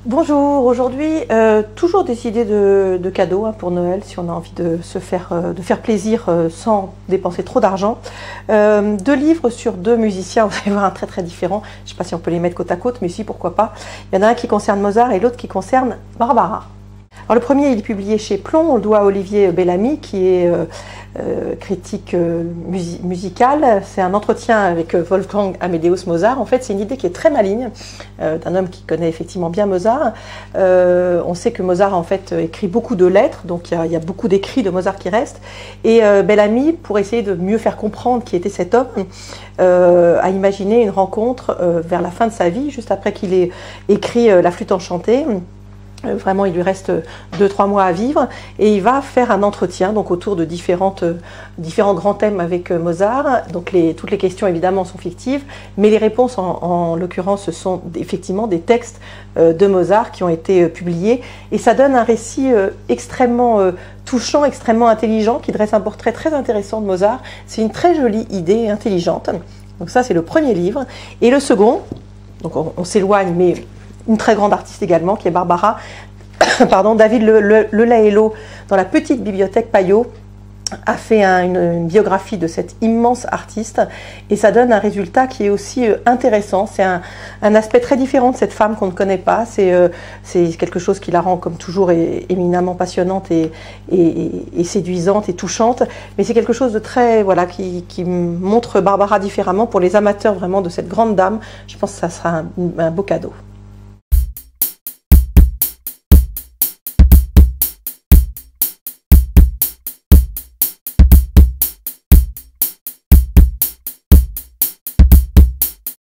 Bonjour, aujourd'hui toujours des idées de cadeaux pour Noël si on a envie de faire plaisir sans dépenser trop d'argent. Deux livres sur deux musiciens, vous allez voir un très différent. Je ne sais pas si on peut les mettre côte à côte, mais si, pourquoi pas. Il y en a un qui concerne Mozart et l'autre qui concerne Barbara. Alors le premier, il est publié chez Plon, on le doit à Olivier Bellamy qui est critique musical. C'est un entretien avec Wolfgang Amadeus Mozart. En fait, c'est une idée qui est très maligne d'un homme qui connaît effectivement bien Mozart. On sait que Mozart en fait écrit beaucoup de lettres, donc il y a beaucoup d'écrits de Mozart qui restent. Et Bellamy, pour essayer de mieux faire comprendre qui était cet homme, a imaginé une rencontre vers la fin de sa vie, juste après qu'il ait écrit La Flûte enchantée. Vraiment, il lui reste 2-3 mois à vivre et il va faire un entretien donc autour de différents grands thèmes avec Mozart. Donc toutes les questions évidemment sont fictives, mais les réponses en l'occurrence ce sont effectivement des textes de Mozart qui ont été publiés et ça donne un récit extrêmement touchant, extrêmement intelligent qui dresse un portrait très intéressant de Mozart. C'est une très jolie idée intelligente. Donc ça c'est le premier livre et le second, donc on s'éloigne mais une très grande artiste également, qui est Barbara. Pardon, David Lelahello, dans la petite bibliothèque Payot, a fait une biographie de cette immense artiste et ça donne un résultat qui est aussi intéressant. C'est un aspect très différent de cette femme qu'on ne connaît pas. C'est quelque chose qui la rend comme toujours éminemment passionnante et séduisante et touchante. Mais c'est quelque chose de très, voilà, qui montre Barbara différemment. Pour les amateurs vraiment de cette grande dame, je pense que ça sera un beau cadeau.